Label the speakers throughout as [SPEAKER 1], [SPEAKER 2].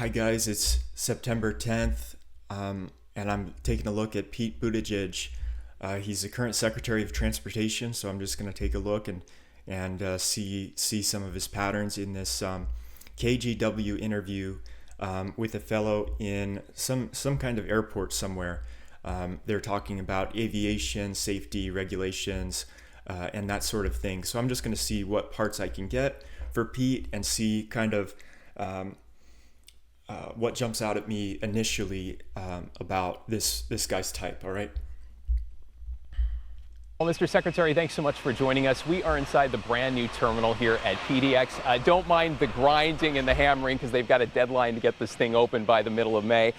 [SPEAKER 1] Hi guys, it's September 10th, and I'm taking a look at Pete Buttigieg. He's the current Secretary of Transportation, so I'm just going to take a look and see some of his patterns in this KGW interview with a fellow in some kind of airport somewhere. They're talking about aviation, safety, regulations, and that sort of thing. So I'm just going to see what parts I can get for Pete and see kind of what jumps out at me initially about this guy's type. All right.
[SPEAKER 2] Well, Mr. Secretary, thanks so much for joining us. We are inside the brand new terminal here at PDX. Don't mind the grinding and the hammering because they've got a deadline to get this thing open by the middle of May.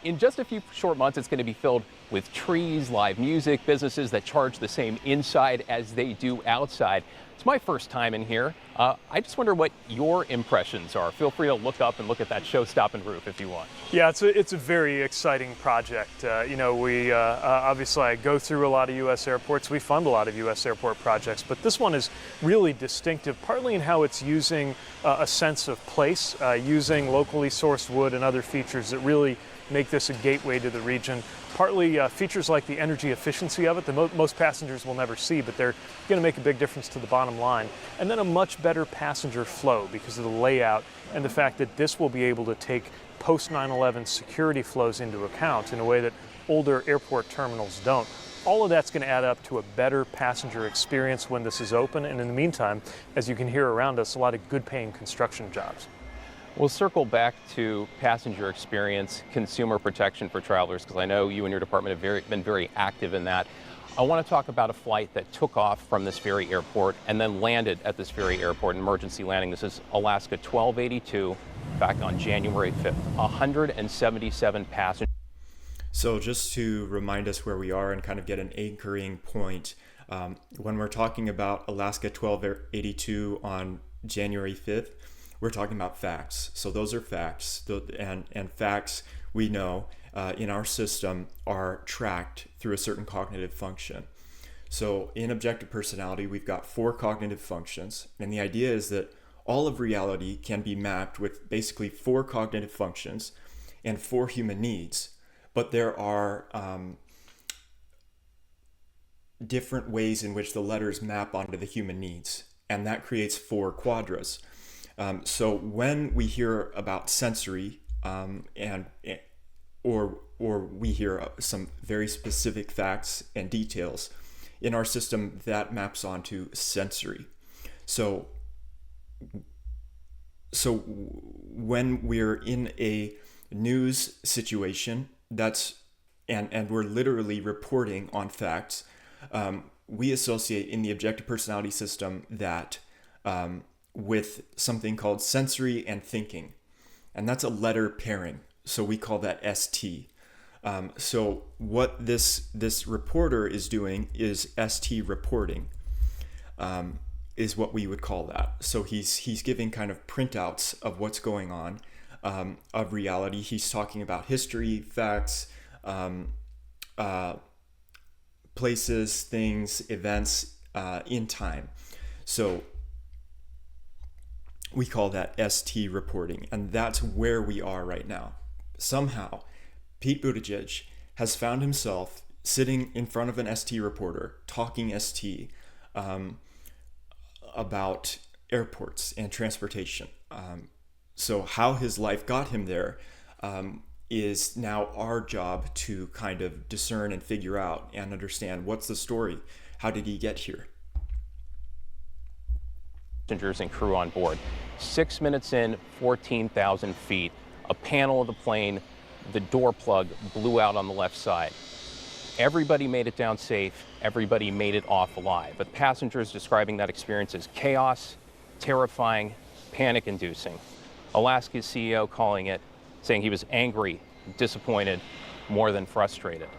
[SPEAKER 2] In just a few short months, it's going to be filled with trees, live music, businesses that charge the same inside as they do outside. It's my first time in here. I just wonder what your impressions are. Feel free to look up and look at that show-stopping roof if you want.
[SPEAKER 3] Yeah, it's a very exciting project. We obviously I go through a lot of U.S. airports. We fund a lot of U.S. airport projects, but this one is really distinctive, partly in how it's using a sense of place, using locally sourced wood and other features that really make this a gateway to the region. Partly features like the energy efficiency of it that most passengers will never see, but they're going to make a big difference to the bottom line. And then a much better passenger flow because of the layout and the fact that this will be able to take post 9/11 security flows into account in a way that older airport terminals don't. All of that's going to add up to a better passenger experience when this is open. And in the meantime, as you can hear around us, a lot of good paying construction jobs.
[SPEAKER 2] We'll circle back to passenger experience, consumer protection for travelers, because I know you and your department have been very active in that. I want to talk about a flight that took off from this very airport and then landed at this very airport, an emergency landing. This is Alaska 1282, back on January 5th. 177 passengers.
[SPEAKER 1] So just to remind us where we are and kind of get an anchoring point, when we're talking about Alaska 1282 on January 5th, we're talking about facts. So those are facts, and facts we know in our system are tracked through a certain cognitive function. So in objective personality, we've got 4 cognitive functions, and the idea is that all of reality can be mapped with basically 4 cognitive functions and 4 human needs, but there are different ways in which the letters map onto the human needs, and that creates 4 quadras. So when we hear about sensory or we hear some very specific facts and details in our system, that maps onto sensory. So when we're in a news situation and we're literally reporting on facts, we associate in the objective personality system that with something called sensory and thinking, and that's a letter pairing, so we call that ST. So what this reporter is doing is ST reporting, is what we would call that. So he's giving kind of printouts of what's going on, of reality. He's talking about history, facts, places, things, events in time. So we call that ST reporting, and that's where we are right now. Somehow, Pete Buttigieg has found himself sitting in front of an ST reporter, talking ST about airports and transportation. So how his life got him there is now our job to kind of discern and figure out and understand what's the story. How did he get here?
[SPEAKER 2] Passengers and crew on board. 6 minutes in, 14,000 feet, a panel of the plane, the door plug blew out on the left side. Everybody made it down safe. Everybody made it off alive. But passengers describing that experience as chaos, terrifying, panic-inducing. Alaska's CEO calling it, saying he was angry, disappointed, more than frustrated.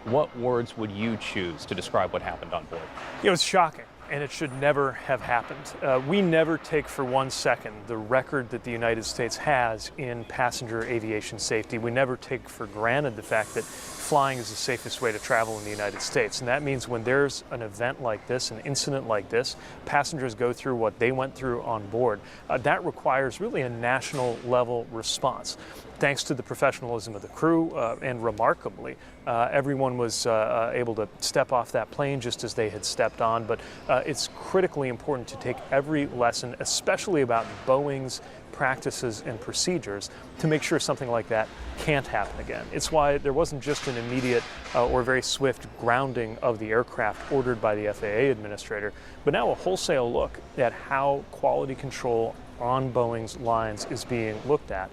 [SPEAKER 2] What words would you choose to describe what happened on board?
[SPEAKER 3] It was shocking. and it should never have happened. We never take for 1 second the record that the United States has in passenger aviation safety. We never take for granted the fact that flying is the safest way to travel in the United States. And that means when there's an event like this, an incident like this, passengers go through what they went through on board. That requires really a national level response. Thanks to the professionalism of the crew, and remarkably, everyone was able to step off that plane just as they had stepped on. But it's critically important to take every lesson, especially about Boeing's practices and procedures, to make sure something like that can't happen again. It's why there wasn't just an immediate or very swift grounding of the aircraft ordered by the FAA administrator, but now a wholesale look at how quality control on Boeing's lines is being looked at,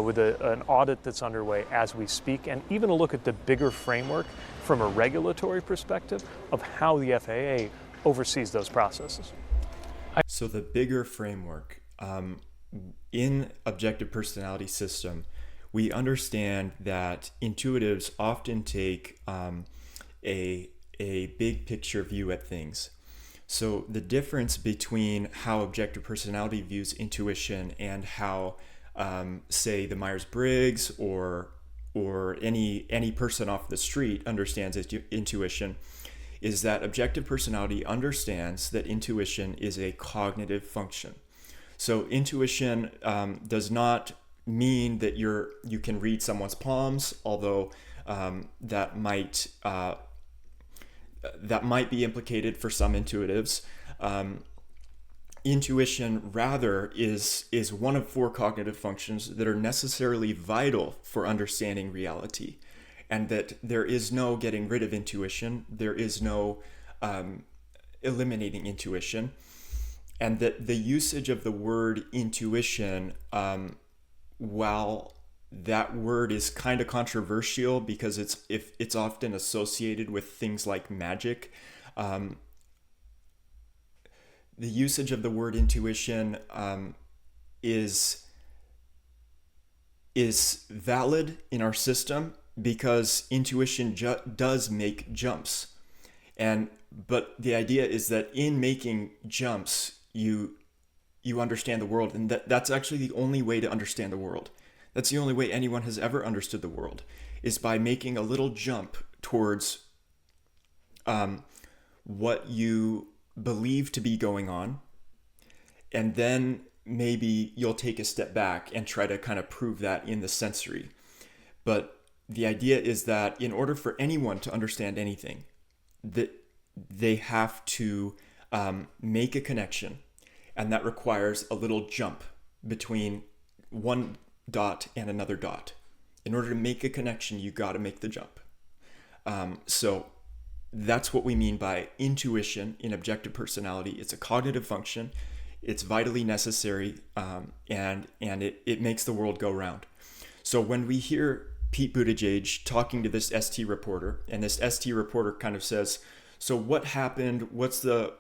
[SPEAKER 3] with an audit that's underway as we speak, and even a look at the bigger framework from a regulatory perspective of how the FAA oversees those processes.
[SPEAKER 1] So the bigger framework, in objective personality system, we understand that intuitives often take a big picture view at things. So the difference between how objective personality views intuition and how, say, the Myers-Briggs or any person off the street understands intuition is that objective personality understands that intuition is a cognitive function. So intuition does not mean that you can read someone's palms, although that might be implicated for some intuitives. Intuition rather is one of 4 cognitive functions that are necessarily vital for understanding reality, and that there is no getting rid of intuition, there is no eliminating intuition, and that the usage of the word intuition, while that word is kind of controversial because it's often associated with things like magic, the usage of the word intuition is valid in our system because intuition does make jumps, but the idea is that in making jumps you understand the world, and that's actually the only way to understand the world. That's the only way anyone has ever understood the world, is by making a little jump towards what you believe to be going on, and then maybe you'll take a step back and try to kind of prove that in the sensory. But the idea is that in order for anyone to understand anything, that they have to make a connection, and that requires a little jump between one dot and another dot. In order to make a connection, you got to make the jump. So that's what we mean by intuition in objective personality. It's a cognitive function. It's vitally necessary, and it makes the world go round. So when we hear Pete Buttigieg talking to this ST reporter, and this ST reporter kind of says, "So what happened? What's the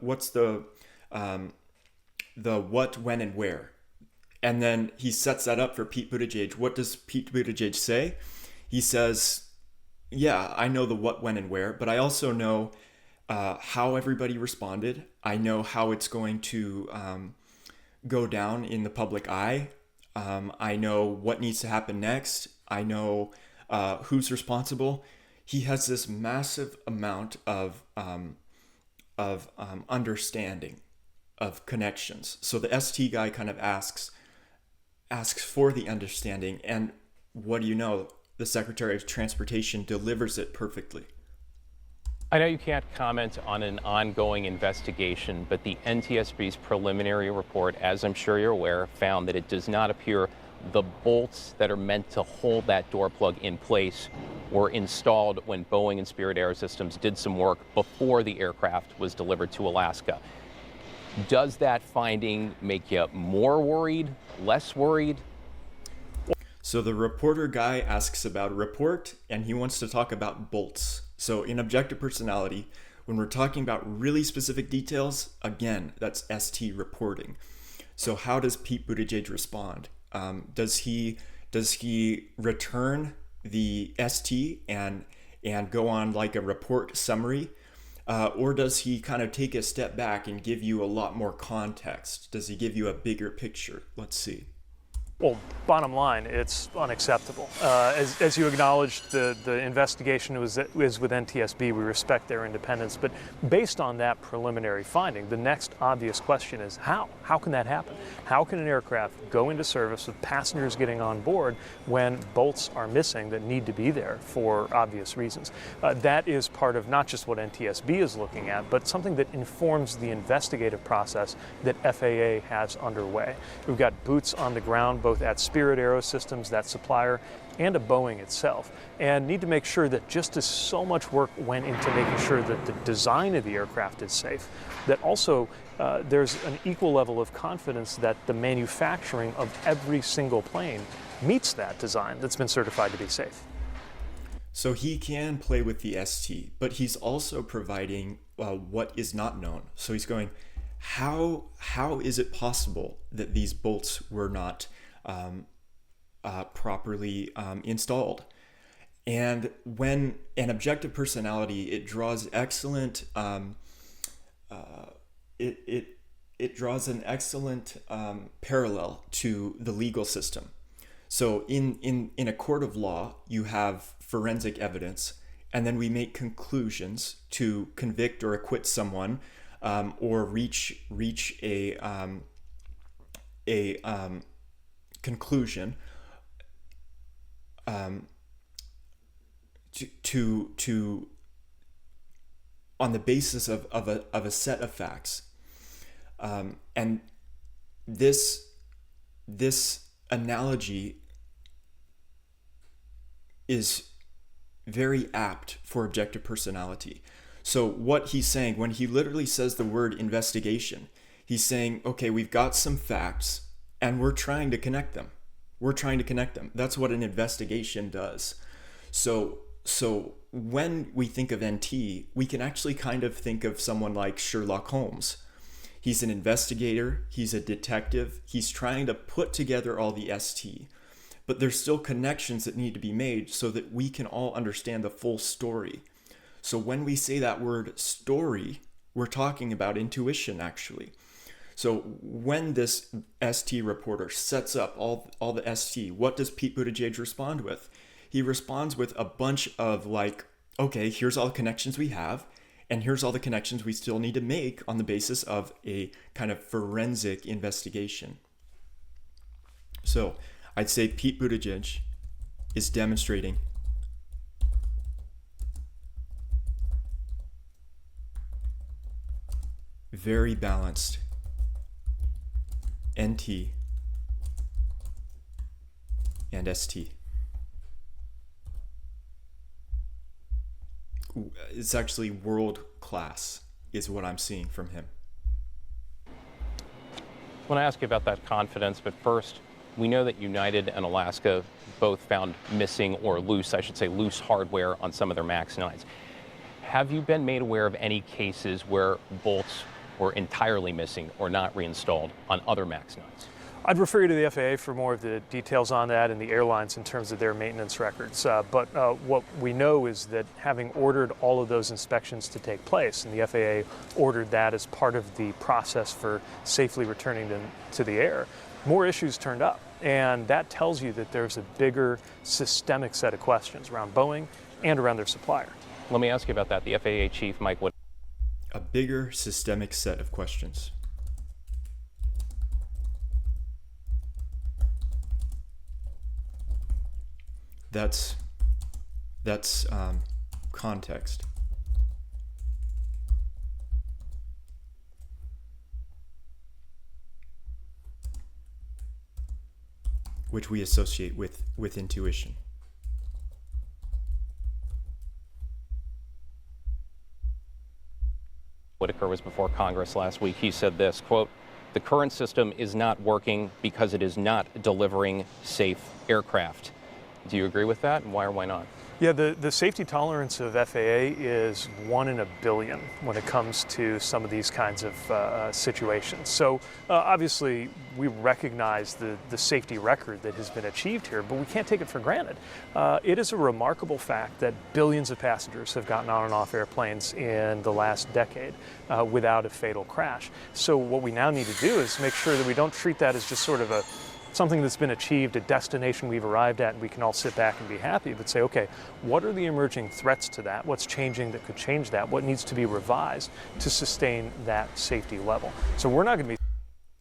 [SPEAKER 1] what, when, and where?" And then he sets that up for Pete Buttigieg. What does Pete Buttigieg say? He says, "Yeah, I know the what, when, and where, but I also know how everybody responded. I know how it's going to go down in the public eye. I know what needs to happen next. I know who's responsible." He has this massive amount of understanding, of connections. So the ST guy kind of asks for the understanding, and what do you know? The Secretary of Transportation delivers it perfectly.
[SPEAKER 2] I know you can't comment on an ongoing investigation, but the NTSB's preliminary report, as I'm sure you're aware, found that it does not appear the bolts that are meant to hold that door plug in place were installed when Boeing and Spirit AeroSystems did some work before the aircraft was delivered to Alaska. Does that finding make you more worried, less worried?
[SPEAKER 1] So the reporter guy asks about a report, and he wants to talk about bolts. So in objective personality, when we're talking about really specific details, again, that's ST reporting. So how does Pete Buttigieg respond? Does he return the ST and go on like a report summary? Or does he kind of take a step back and give you a lot more context? Does he give you a bigger picture? Let's see.
[SPEAKER 3] Well, bottom line, it's unacceptable. As you acknowledged, the investigation is with NTSB. We respect their independence. But based on that preliminary finding, the next obvious question is how? How can that happen? How can an aircraft go into service with passengers getting on board when bolts are missing that need to be there for obvious reasons? That is part of not just what NTSB is looking at, but something that informs the investigative process that FAA has underway. We've got boots on the ground, both at Spirit Aerosystems, that supplier, and at Boeing itself, and need to make sure that just as so much work went into making sure that the design of the aircraft is safe, that also there's an equal level of confidence that the manufacturing of every single plane meets that design that's been certified to be safe.
[SPEAKER 1] So he can play with the ST, but he's also providing what is not known. So he's going, how is it possible that these bolts were not properly installed? And when an objective personality, it draws excellent it draws an excellent parallel to the legal system. So in a court of law, you have forensic evidence, and then we make conclusions to convict or acquit someone, or reach a conclusion to on the basis of a set of facts, and this analogy is very apt for objective personality. So what he's saying when he literally says the word investigation, he's saying, okay, we've got some facts and we're trying to connect them. That's what an investigation does. So when we think of NT, we can actually kind of think of someone like Sherlock Holmes. He's an investigator, he's a detective, he's trying to put together all the ST, but there's still connections that need to be made so that we can all understand the full story. So when we say that word story, we're talking about intuition, actually. So when this ST reporter sets up all the ST, what does Pete Buttigieg respond with? He responds with a bunch of like, okay, here's all the connections we have, and here's all the connections we still need to make on the basis of a kind of forensic investigation. So I'd say Pete Buttigieg is demonstrating very balanced NT and ST. It's actually world class is what I'm seeing from him.
[SPEAKER 2] I want to ask you about that confidence, but first, we know that United and Alaska both found missing, or loose, I should say, loose hardware on some of their MAX 9s. Have you been made aware of any cases where bolts were entirely missing or not reinstalled on other MAX 9s?
[SPEAKER 3] I'd refer you to the FAA for more of the details on that and the airlines in terms of their maintenance records. But what we know is that having ordered all of those inspections to take place, and the FAA ordered that as part of the process for safely returning them to the air, more issues turned up. And that tells you that there's a bigger systemic set of questions around Boeing and around their supplier.
[SPEAKER 2] Let me ask you about that. The FAA chief, Mike Wood.
[SPEAKER 1] A bigger systemic set of questions. That's context. Which we associate with intuition.
[SPEAKER 2] Whitaker was before Congress last week. He said this, quote, "The current system is not working because it is not delivering safe aircraft." Do you agree with that, and why or why not?
[SPEAKER 3] Yeah, the safety tolerance of FAA is 1 in a billion when it comes to some of these kinds of situations. So obviously we recognize the safety record that has been achieved here, but we can't take it for granted. It is a remarkable fact that billions of passengers have gotten on and off airplanes in the last decade without a fatal crash. So what we now need to do is make sure that we don't treat that as just sort of something that's been achieved, a destination we've arrived at, and we can all sit back and be happy, but say, okay, what are the emerging threats to that? What's changing that could change that? What needs to be revised to sustain that safety level? So we're not going to be...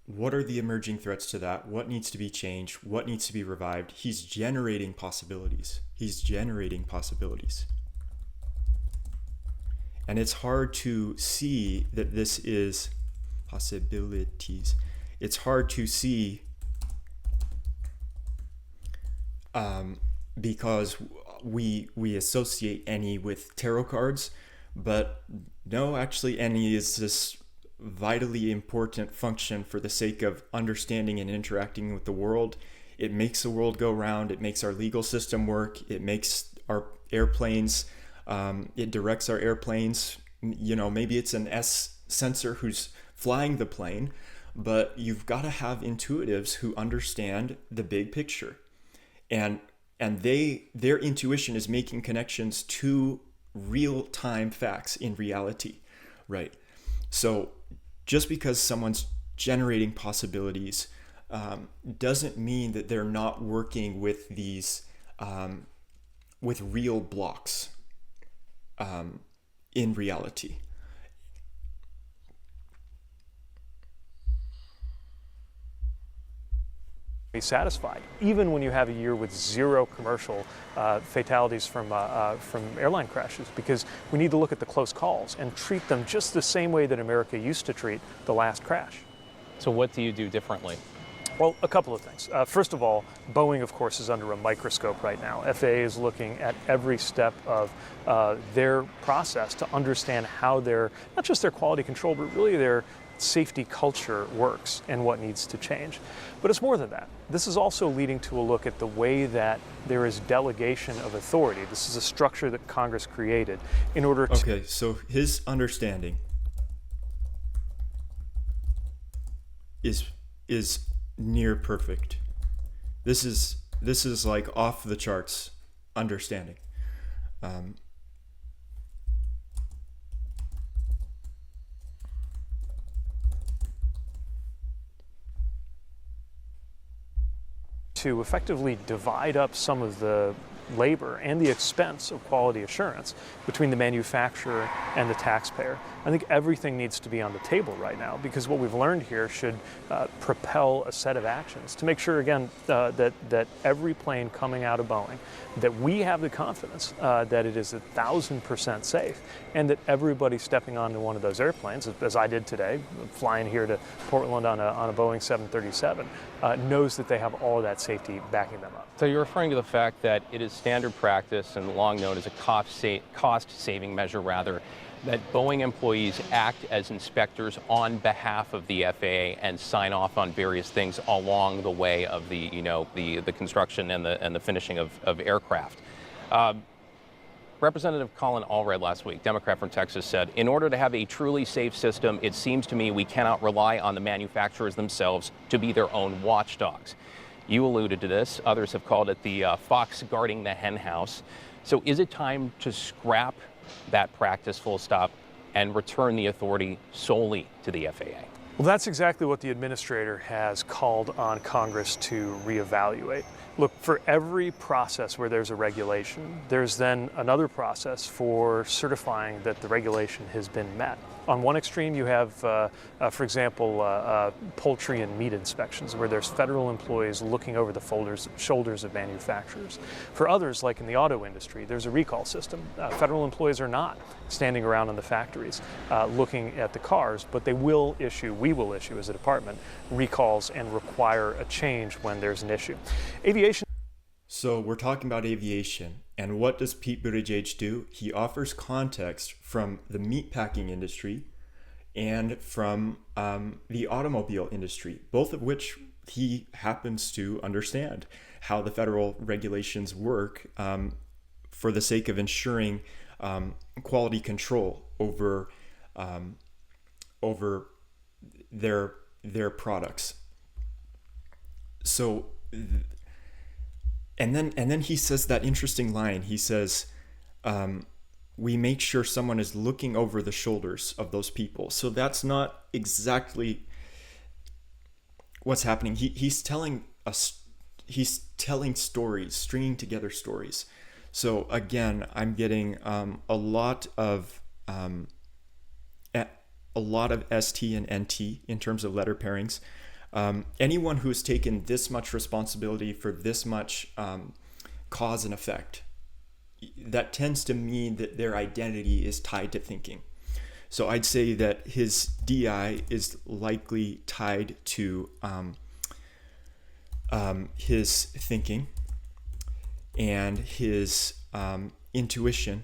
[SPEAKER 1] What are the emerging threats to that? What needs to be changed? What needs to be revived? He's generating possibilities. He's generating possibilities. And it's hard to see that this is possibilities. It's hard to see because we associate any with tarot cards, but no, actually any is this vitally important function for the sake of understanding and interacting with the world. It makes the world go round. It makes our legal system work. It makes our airplanes, it directs our airplanes. You know, maybe it's an S sensor who's flying the plane, but you've got to have intuitives who understand the big picture. And their intuition is making connections to real-time facts in reality, right? So just because someone's generating possibilities doesn't mean that they're not working with these with real blocks in reality.
[SPEAKER 3] Be satisfied, even when you have a year with 0 commercial fatalities from airline crashes, because we need to look at the close calls and treat them just the same way that America used to treat the last crash.
[SPEAKER 2] So what do you do differently?
[SPEAKER 3] Well, a couple of things. First of all, Boeing, of course, is under a microscope right now. FAA is looking at every step of their process to understand how their, not just their quality control, but really their safety culture works and what needs to change. But it's more than that. This is also leading to a look at the way that there is delegation of authority. This is a structure that Congress created in order to...
[SPEAKER 1] Okay, so his understanding is near perfect. This is like off the charts understanding.
[SPEAKER 3] To effectively divide up some of the labor and the expense of quality assurance between the manufacturer and the taxpayer. I think everything needs to be on the table right now, because what we've learned here should propel a set of actions to make sure, again, that every plane coming out of Boeing, that we have the confidence that it is 1,000% safe, and that everybody stepping onto one of those airplanes, as I did today, flying here to Portland on a Boeing 737, knows that they have all of that safety backing them up.
[SPEAKER 2] So you're referring to the fact that it is standard practice and long known as a cost-saving measure, rather, that Boeing employees act as inspectors on behalf of the FAA and sign off on various things along the way of the construction and the finishing of aircraft. Representative Colin Allred last week, Democrat from Texas, said, in order to have a truly safe system, it seems to me we cannot rely on the manufacturers themselves to be their own watchdogs. You alluded to this. Others have called it the fox guarding the hen house. So is it time to scrap that practice, full stop, and return the authority solely to the FAA?
[SPEAKER 3] Well, that's exactly what the administrator has called on Congress to reevaluate. Look, for every process where there's a regulation, there's then another process for certifying that the regulation has been met. On one extreme, you have, for example, poultry and meat inspections, where there's federal employees looking over the shoulders of manufacturers. For others, like in the auto industry, there's a recall system. Federal employees are not standing around in the factories looking at the cars, but we will issue as a department recalls and require a change when there's an issue. Aviation.
[SPEAKER 1] So we're talking about aviation, and what does Pete Buttigieg do? He offers context from the meatpacking industry and from the automobile industry, both of which he happens to understand how the federal regulations work for the sake of ensuring quality control over over their products. So, and then he says that interesting line. He says, we make sure someone is looking over the shoulders of those people. So that's not exactly what's happening. He's telling stories, stringing together stories. So again, I'm getting a lot of ST and NT in terms of letter pairings. Anyone who's taken this much responsibility for this much cause and effect, that tends to mean that their identity is tied to thinking. So I'd say that his DI is likely tied to his thinking, and his intuition.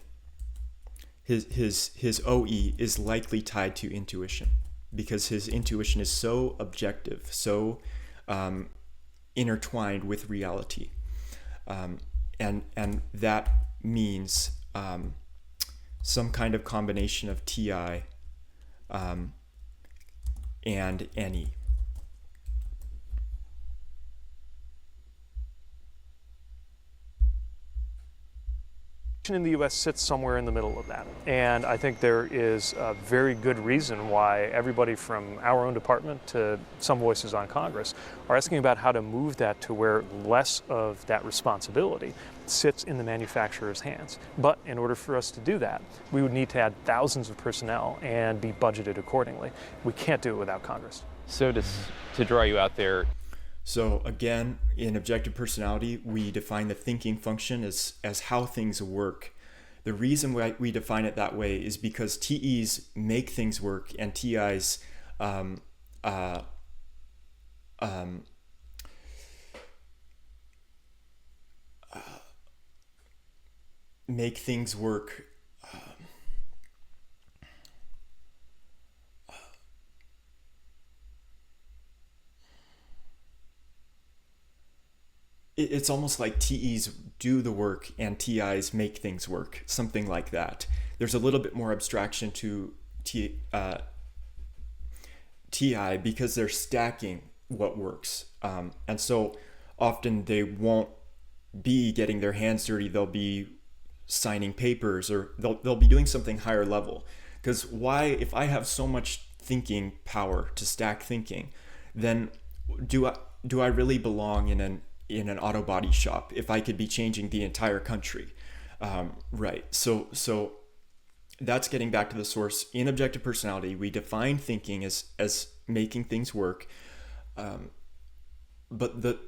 [SPEAKER 1] His OE is likely tied to intuition, because his intuition is so objective, so intertwined with reality, and that means some kind of combination of TI and NE.
[SPEAKER 3] In the U.S. sits somewhere in the middle of that. And I think there is a very good reason why everybody from our own department to some voices on Congress are asking about how to move that to where less of that responsibility sits in the manufacturer's hands. But in order for us to do that, we would need to add thousands of personnel and be budgeted accordingly. We can't do it without Congress.
[SPEAKER 2] So to draw you out there.
[SPEAKER 1] So again, in objective personality, we define the thinking function as how things work. The reason why we define it that way is because TEs make things work and TIs make things work. It's almost like TEs do the work and TIs make things work, something like that. There's a little bit more abstraction to TI because they're stacking what works. And so often they won't be getting their hands dirty. They'll be signing papers, or they'll be doing something higher level. Because if I have so much thinking power to stack thinking, then do I really belong in an auto body shop if I could be changing the entire country? Right. So that's getting back to the source. In objective personality, we define thinking as making things work. But the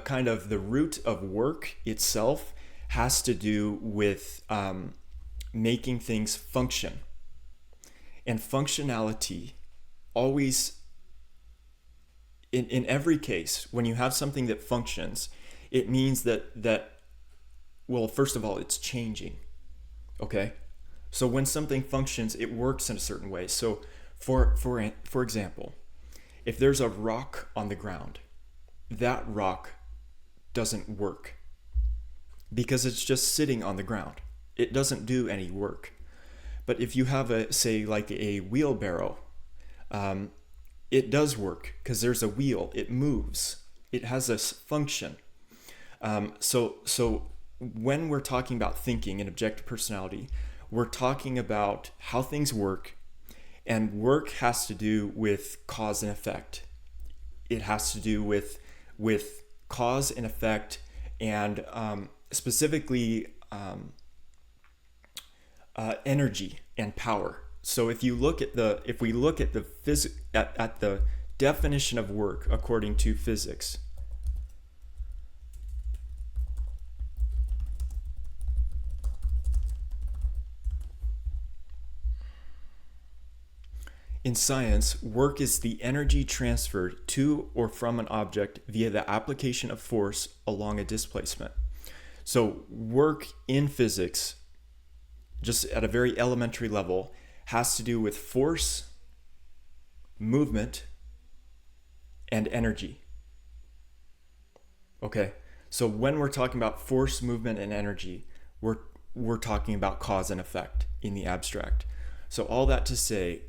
[SPEAKER 1] kind of the root of work itself has to do with making things function. And functionality always, in every case, when you have something that functions, it means that well, first of all, it's changing. Okay? So when something functions, it works in a certain way. So for example, if there's a rock on the ground, that rock doesn't work because it's just sitting on the ground. It doesn't do any work. But if you have say like a wheelbarrow, it does work because there's a wheel. It moves. It has a function. So when we're talking about thinking and objective personality, we're talking about how things work, and work has to do with cause and effect. It has to do with cause and effect, and specifically energy and power. So if we look at the definition of work according to physics, in science, work is the energy transferred to or from an object via the application of force along a displacement. So work in physics, just at a very elementary level, has to do with force, movement, and energy. Okay, So when we're talking about force, movement, and energy, we're talking about cause and effect in the abstract. So all that to say,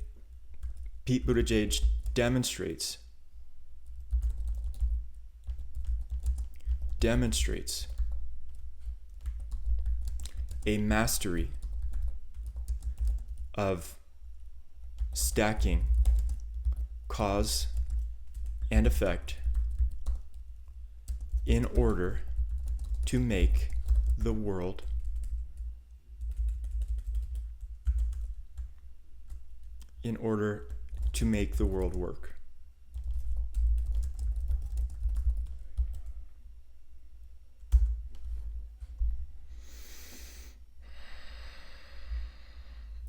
[SPEAKER 1] Pete Buttigieg demonstrates a mastery of stacking cause and effect in order to make the world work.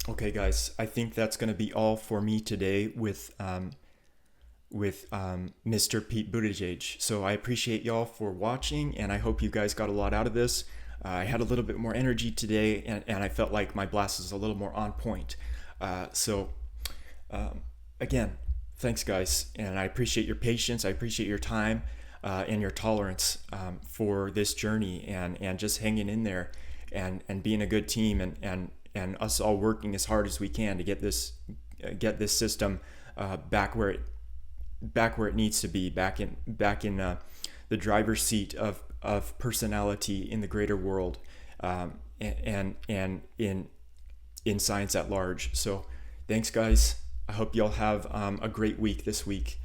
[SPEAKER 1] Okay, guys, I think that's going to be all for me today with Mr. Pete Buttigieg. So I appreciate y'all for watching, and I hope you guys got a lot out of this. I had a little bit more energy today, and I felt like my blast is a little more on point. Again, thanks, guys, and I appreciate your patience. I appreciate your time and your tolerance for this journey, and just hanging in there and being a good team, and us all working as hard as we can to get this system back where it needs to be, back in the driver's seat of personality in the greater world, and in science at large. So thanks, guys. I hope y'all have a great week this week,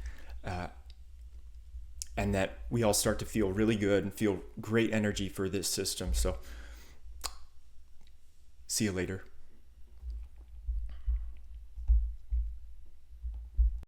[SPEAKER 1] and that we all start to feel really good and feel great energy for this system. So see you later.